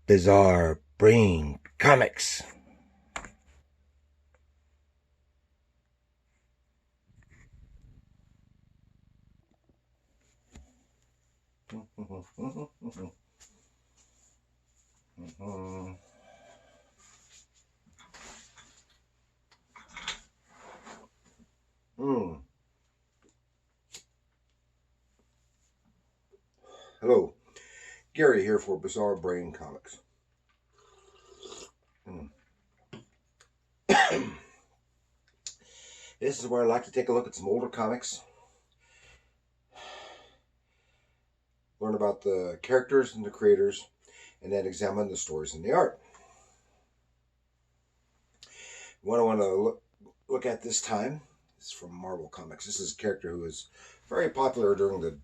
Bizarre Brain Comics. Hello, Gary here for Bizarre Brain Comics. This is where I like to take a look at some older comics, learn about the characters and the creators, and then examine the stories and the art. What I want to look at this time is from Marvel Comics. This is a character who was very popular during the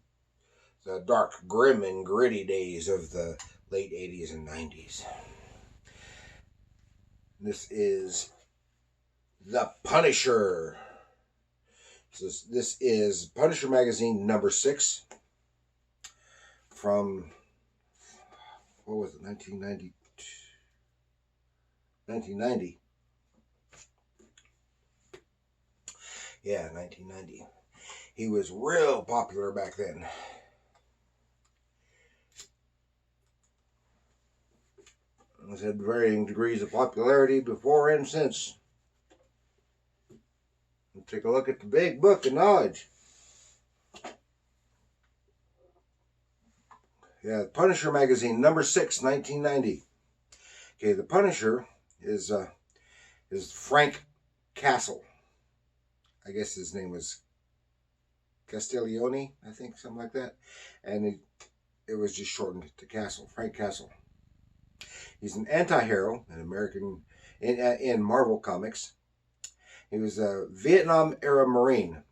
dark, grim, and gritty days of the late 80s and 90s. This is The Punisher. This is Punisher Magazine number 6 from, what was it, 1990? Yeah, 1990. He was real popular back then. He's had varying degrees of popularity before and since. Take a look at the big book of knowledge. Yeah, Punisher Magazine, number 6, 1990. Okay, the Punisher is Frank Castle. I guess his name was Castiglione, I think, something like that. And it was just shortened to Castle, Frank Castle. He's an anti-hero, an American, in Marvel Comics. He was a Vietnam-era Marine.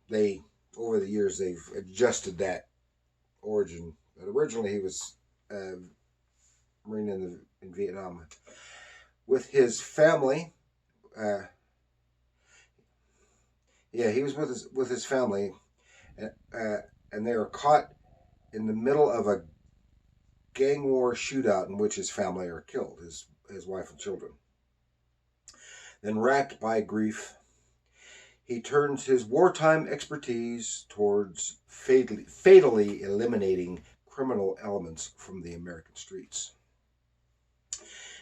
Over the years, they've adjusted that origin. But originally, he was a Marine in Vietnam. With his family, he was with his family, and they were caught in the middle of a gang war shootout in which his family are killed, his wife and children. Then, racked by grief, he turns his wartime expertise towards fatally eliminating criminal elements from the American streets.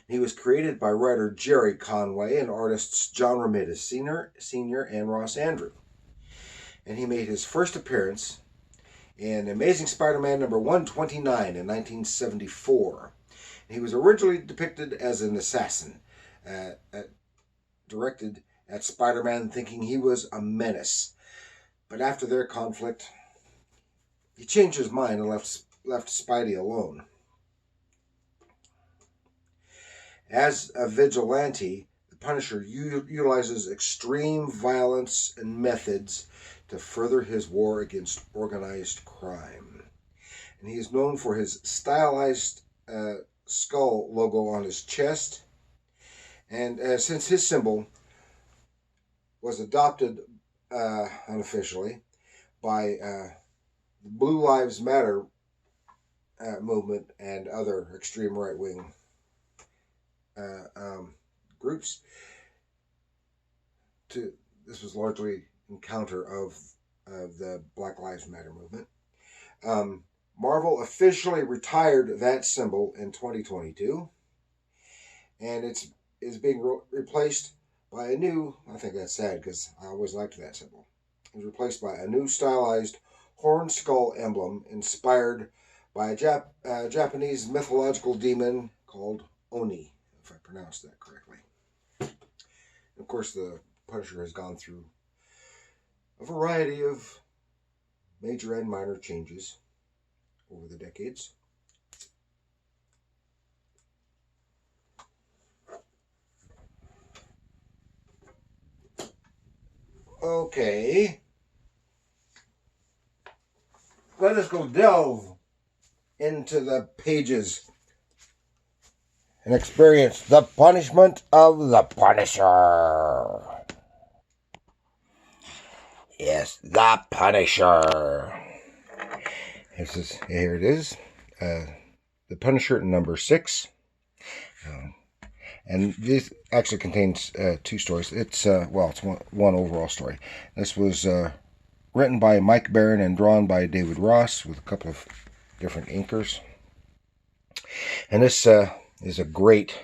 He was created by writer Jerry Conway and artists John Romita Sr. and Ross Andru. And he made his first appearance in Amazing Spider-Man number 129 in 1974. He was originally depicted as an assassin, directed at Spider-Man, thinking he was a menace. But after their conflict, he changed his mind and left Spidey alone. As a vigilante, the Punisher utilizes extreme violence and methods to further his war against organized crime. And he is known for his stylized skull logo on his chest. And since his symbol was adopted unofficially by the Blue Lives Matter movement and other extreme right-wing groups, this was largely in counter of the Black Lives Matter movement. Marvel officially retired that symbol in 2022, and it is being replaced by a new, I think that's sad because I always liked that symbol. It was replaced by a new stylized horn skull emblem inspired by a Japanese mythological demon called Oni, if I pronounced that correctly. Of course, the Punisher has gone through a variety of major and minor changes over the decades. Okay. Let us go delve into the pages and experience the punishment of the Punisher. Yes, the Punisher. Here it is. The Punisher number 6. And this actually contains two stories. It's it's one overall story. This was written by Mike Barron and drawn by David Ross with a couple of different inkers. And this is a great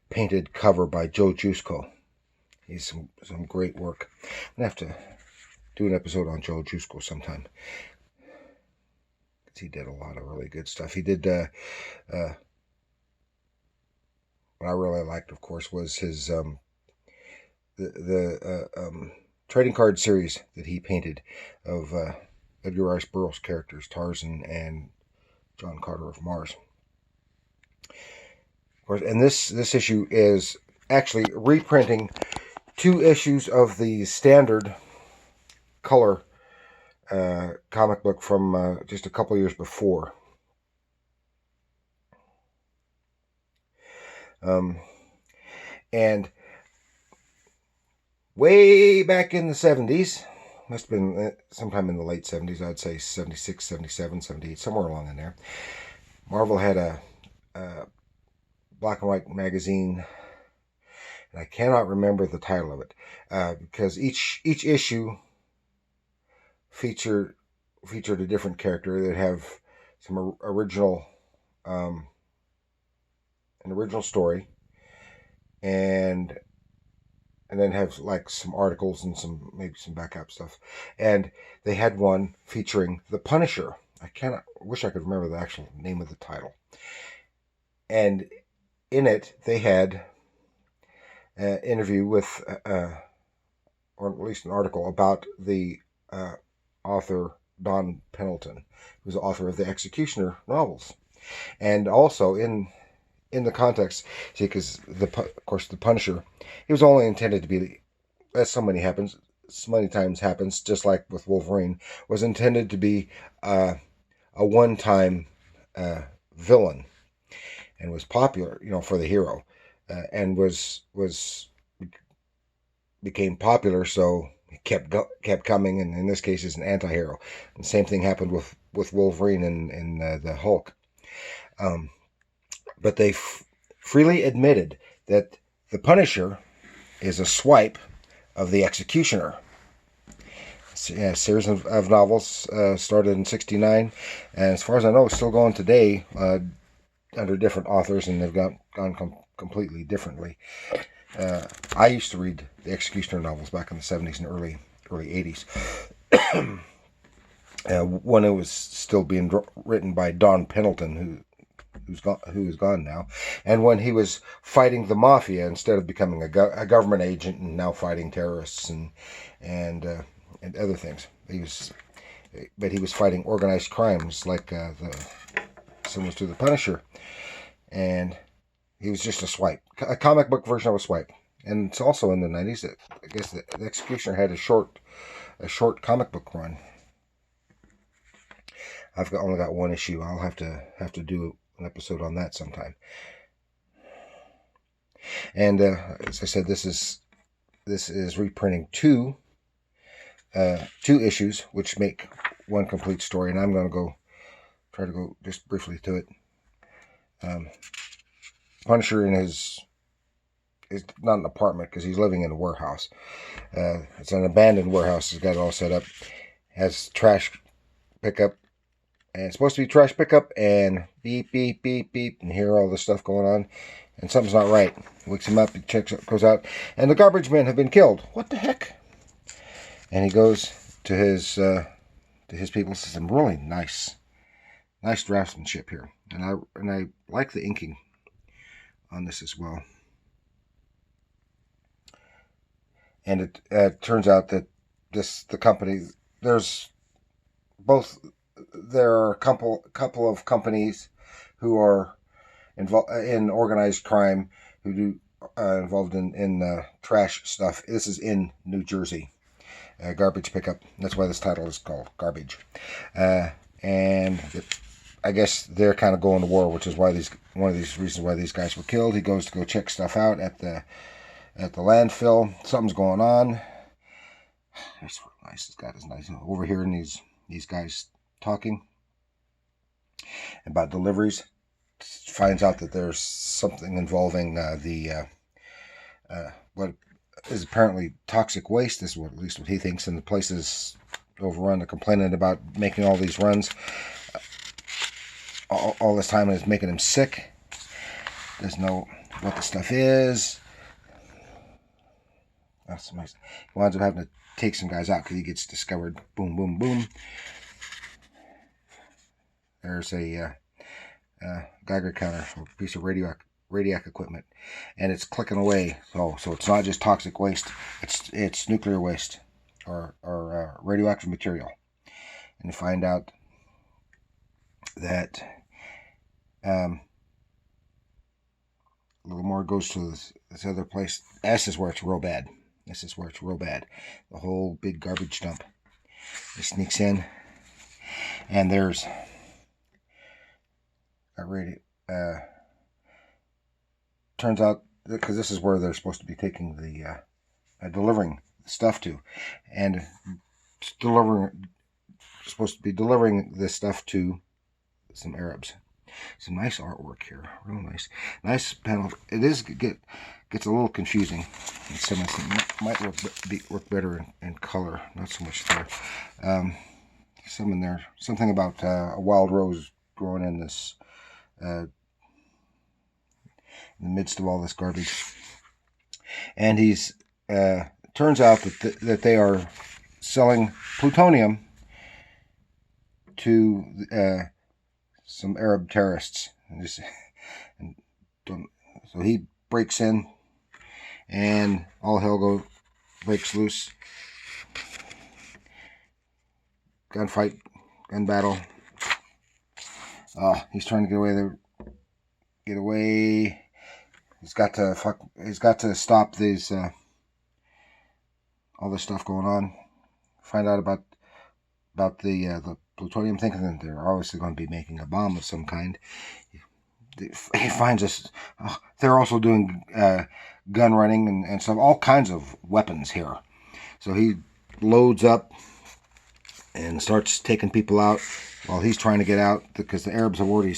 painted cover by Joe Jusko. He's some great work. I'm gonna have to do an episode on Joe Jusko sometime. He did a lot of really good stuff. He did what I really liked, of course, was his the trading card series that he painted of Edgar Rice Burroughs characters, Tarzan and John Carter of Mars. Of course, and this issue is actually reprinting 2 issues of the standard color comic book from just a couple years before. And way back in the 70s, must have been sometime in the late 70s, I'd say 76, 77, 78, somewhere along in there, Marvel had a black and white magazine, and I cannot remember the title of it, because each issue featured a different character that have some original an original story, and then have like some articles and maybe some backup stuff. And they had one featuring the Punisher. Wish I could remember the actual name of the title. And in it, they had an interview with, or at least an article about the author Don Pendleton, who was the author of the Executioner novels. And also in the context, see, because of course the Punisher, he was only intended to be, as so many times happens, just like with Wolverine, was intended to be a one-time villain, and was popular, for the hero, and became popular, so he kept coming, and in this case is an anti-hero. And the same thing happened with Wolverine and the Hulk. But they freely admitted that the Punisher is a swipe of the Executioner. A series of novels started in '69, and as far as I know, it's still going today under different authors, and they've gone completely differently. I used to read the Executioner novels back in the '70s and early '80s. When it was still being written by Don Pendleton, who is gone now, and when he was fighting the mafia instead of becoming a government agent and now fighting terrorists and other things. He was fighting organized crimes like similar to the Punisher, and he was just a swipe, a comic book version of a swipe. And it's also in the '90s that I guess the Executioner had a short comic book run. I've only got one issue. I'll have to do an episode on that sometime. And as I said, this is reprinting two issues, which make one complete story. And I'm going to try to go just briefly to it. Punisher in his not an apartment, because he's living in a warehouse. It's an abandoned warehouse. He's got it all set up. Has trash pickup. And it's supposed to be trash pickup, and beep, beep, beep, beep, and hear all this stuff going on, and something's not right. Wakes him up, he checks up, goes out, and the garbage men have been killed. What the heck? And he goes to his people, says, "Some really nice draftsmanship here," and I like the inking on this as well. And it turns out that the company, there are a couple of companies who are involved in organized crime, who do involved in trash stuff. This is in New Jersey, garbage pickup. That's why this title is called Garbage. And I guess they're kind of going to war, which is one of these reasons why these guys were killed. He goes to go check stuff out at the landfill. Something's going on. That's nice. This guy is nice. Overhearing these guys talking. about deliveries. Finds out that there's something involving what is apparently toxic waste. This is what, at least what he thinks, and the place is overrun. They're complaining about making all these runs all this time, and it's making him sick. Doesn't know what the stuff is. That's nice. He winds up having to take some guys out because he gets discovered. Boom, boom, boom. There's a Geiger counter, a piece of radiac equipment, and it's clicking away. So it's not just toxic waste; it's nuclear waste or radioactive material. And you find out that a little more goes to this other place. This is where it's real bad. This is where it's real bad. The whole big garbage dump. He sneaks in, and there's turns out, because this is where they're supposed to be taking the delivering stuff to, and supposed to be delivering this stuff to some Arabs. Some nice artwork here, real nice panel. It gets a little confusing. Some of it might work better in color, not so much there. Some in there, something about a wild rose growing in this. In the midst of all this garbage, and he's turns out that they are selling plutonium to some Arab terrorists, so he breaks in, and all hell breaks loose. Gunfight, gun battle. He's trying to get away. He's got to stop these all this stuff going on. Find out about the plutonium, thinking that they're obviously going to be making a bomb of some kind. He finds us. They're also doing gun running and some all kinds of weapons here. So he loads up and starts taking people out while he's trying to get out, because the Arabs have already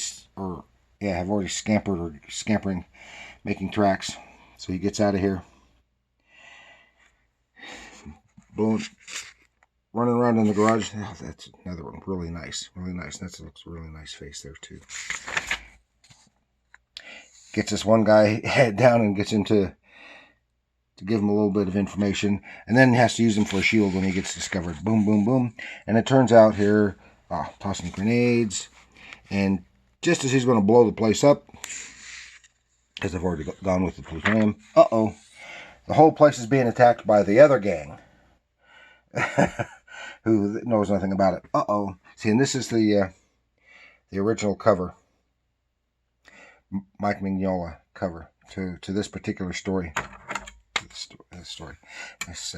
scampering, making tracks. So he gets out of here, running around in the garage. Oh, that's another one, really nice. That looks a really nice face there too. Gets this one guy head down and gets into to give him a little bit of information, and then has to use him for a shield when he gets discovered. Boom, boom, boom. And it turns out here, tossing grenades, and just as he's going to blow the place up, because I've already gone with the plutonium, the whole place is being attacked by the other gang, who knows nothing about it. See, and this is the original cover, Mike Mignola cover to this particular story. This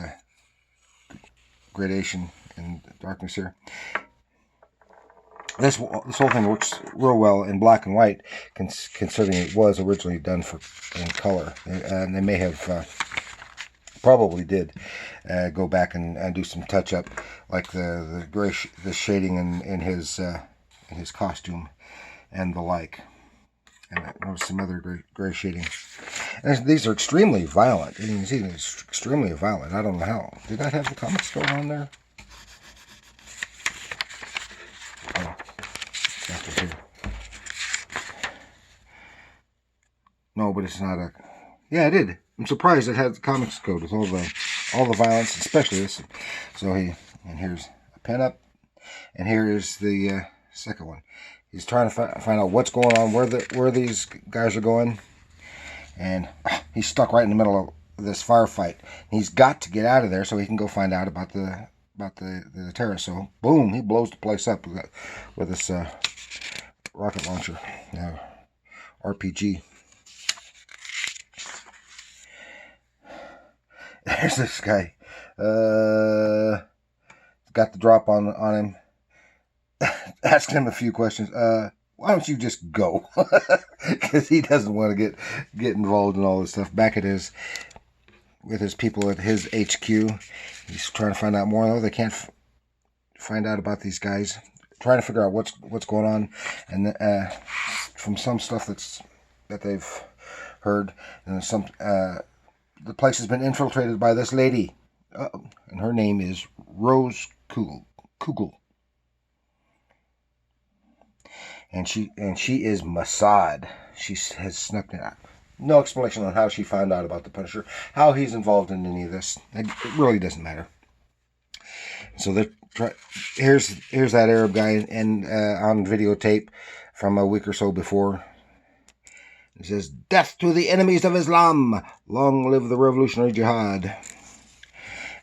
gradation and darkness here. This whole thing works real well in black and white, considering it was originally done in color, and they may have probably did go back and do some touch up, like the shading in his costume and the like. And I noticed some other gray shading. And these are extremely violent. You can see it's extremely violent. I don't know how. Did I have the comics going on there? Oh, after here. No, but it's not a. Yeah, I did. I'm surprised it had the comics code with all the violence, especially this. So and here's a pinup, and here is the second one. He's trying to find out what's going on, where these guys are going, and he's stuck right in the middle of this firefight. He's got to get out of there so he can go find out about the terrorists. So boom, he blows the place up with this rocket launcher, RPG. There's this guy. Got the drop on him. Asking him a few questions. Why don't you just go? Because he doesn't want to get involved in all this stuff. Back with his people at his HQ, he's trying to find out more. Though they can't find out about these guys. trying to figure out what's going on, and from some stuff that they've heard, and the place has been infiltrated by this lady, and her name is Rose Kugel, and she is Mossad. She has snuck in. No explanation on how she found out about the Punisher, how he's involved in any of this. It really doesn't matter. So here's that Arab guy and on videotape from a week or so before. It says, "Death to the enemies of Islam! Long live the revolutionary jihad!"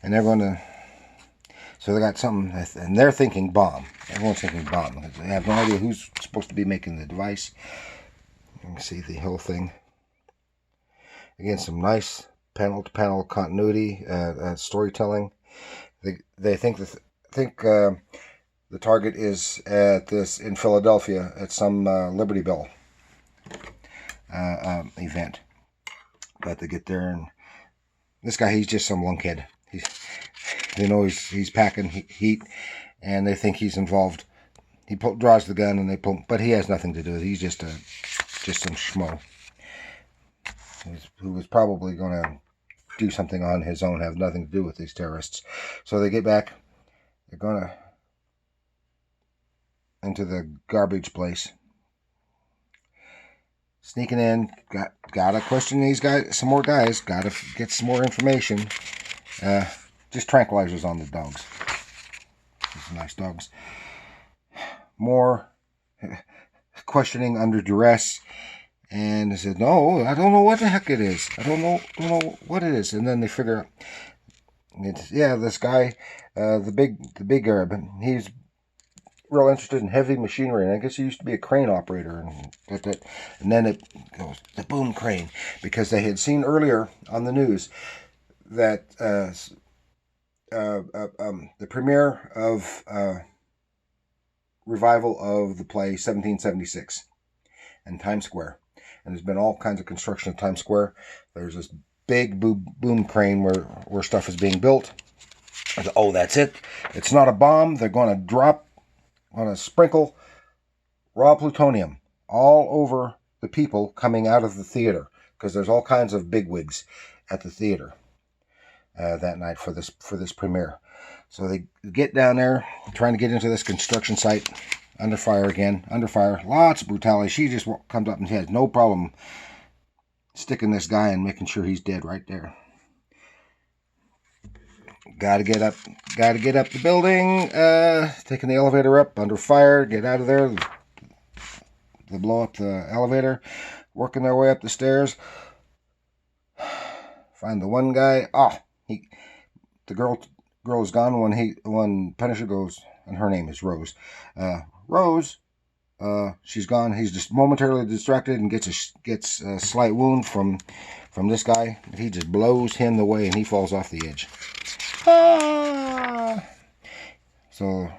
And they're going to. So they got something, and they're thinking bomb. Everyone's thinking bomb. They have no idea who's supposed to be making the device. You can see the whole thing. Again, some nice panel-to-panel continuity, storytelling. They think the target is at this in Philadelphia at some Liberty Bell event. But they get there, and this guy, he's just some lunkhead. They know he's packing heat, and they think he's involved. He draws the gun, and they pull, but he has nothing to do with it. He's just some schmo who was probably going to do something on his own, have nothing to do with these terrorists. So they get back. They're going to into the garbage place. Sneaking in, gotta question these guys, some more guys. Gotta get some more information. Just tranquilizers on the dogs. These nice dogs. More questioning under duress. And they said, "No, I don't know what the heck it is. I don't know what it is." And then they figure out, this guy, the big Arab, he's real interested in heavy machinery, and I guess he used to be a crane operator, and then it goes the boom crane, because they had seen earlier on the news that the premiere of revival of the play 1776 in Times Square. And there's been all kinds of construction of Times Square. There's this big boom crane where stuff is being built. Oh, that's it. It's not a bomb. They're going to sprinkle raw plutonium all over the people coming out of the theater, because there's all kinds of bigwigs at the theater that night for this premiere. So they get down there, trying to get into this construction site. Under fire, lots of brutality. She just comes up and has no problem sticking this guy and making sure he's dead right there. Gotta get up the building, taking the elevator up, under fire, get out of there. They blow up the elevator, working their way up the stairs. Find the one guy. The girl is gone when Punisher goes, and her name is Rose. Rose, she's gone. He's just momentarily distracted and gets a slight wound from this guy. He just blows him away, and he falls off the edge. So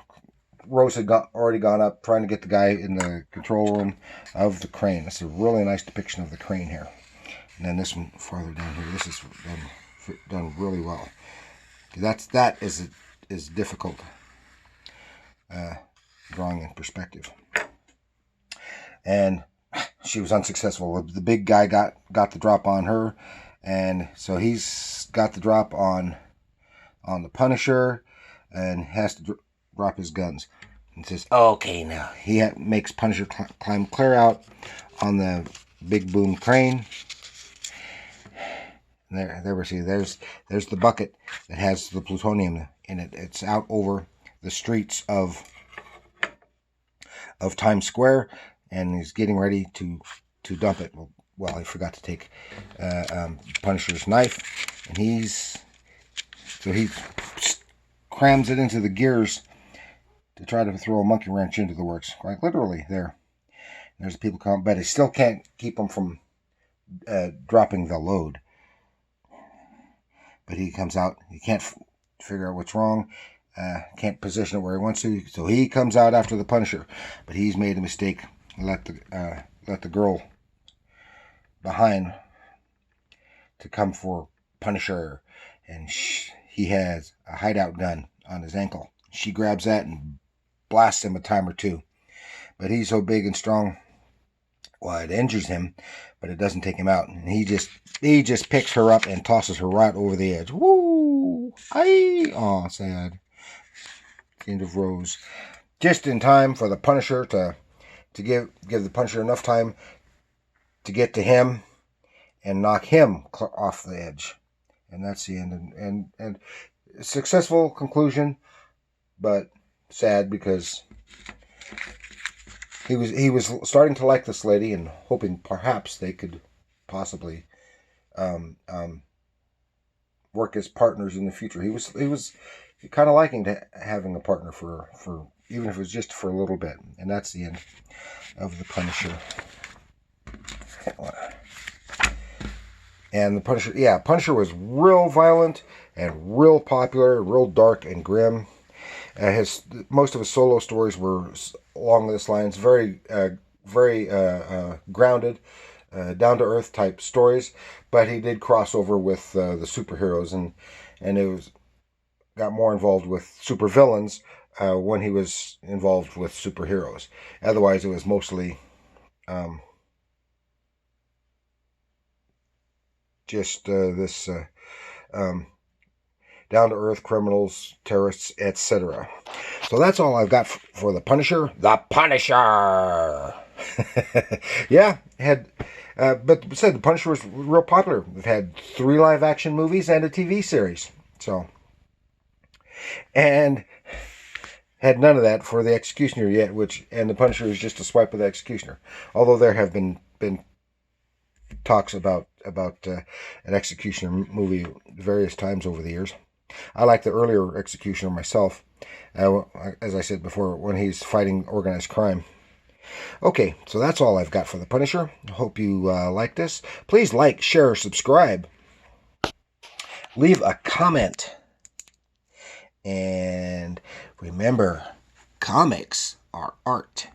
Rose had already gone up, trying to get the guy in the control room of the crane. That's a really nice depiction of the crane here. And then this one farther down here, this is done really well. That is difficult. Drawing in perspective. And she was unsuccessful. The big guy got the drop on her, and so he's got the drop on the Punisher, and has to drop his guns. And says, "Okay, now." He makes Punisher climb clear out on the big boom crane. There we see. There's the bucket that has the plutonium in it. It's out over the streets of Times Square, and he's getting ready to dump it. Well, he forgot to take Punisher's knife, and he crams it into the gears to try to throw a monkey wrench into the works. Quite literally, there. There's the people come, but he still can't keep them from dropping the load. But he comes out. He can't figure out what's wrong. Can't position it where he wants to, so he comes out after the Punisher. But he's made a mistake. Let the girl behind to come for Punisher, and he has a hideout gun on his ankle. She grabs that and blasts him a time or two. But he's so big and strong, well, it injures him, but it doesn't take him out. And he just picks her up and tosses her right over the edge. Woo! Aye! Aw, sad. End of Rose. Just in time for the Punisher to give the Punisher enough time to get to him and knock him off the edge. And that's the end. And successful conclusion, but sad because he was starting to like this lady and hoping perhaps they could possibly work as partners in the future. He was kind of liking having a partner for even if it was just for a little bit. And that's the end of the Punisher. And the Punisher, yeah, Punisher was real violent and real popular, real dark and grim. Most of his solo stories were along this lines, very grounded, down to earth type stories. But he did cross over with the superheroes, and it got more involved with supervillains when he was involved with superheroes. Otherwise, it was mostly just this down-to-earth criminals, terrorists, etc. So that's all I've got for the Punisher. The Punisher! Yeah, but said the Punisher was real popular. It had 3 live-action movies and a TV series. So, and had none of that for the Executioner yet, and the Punisher is just a swipe of the Executioner. Although there have been talks about an Executioner movie various times over the years. I like the earlier Executioner myself, as I said before, when he's fighting organized crime. Okay, so that's all I've got for the Punisher. Hope you like this. Please like, share, subscribe. Leave a comment. And remember, comics are art.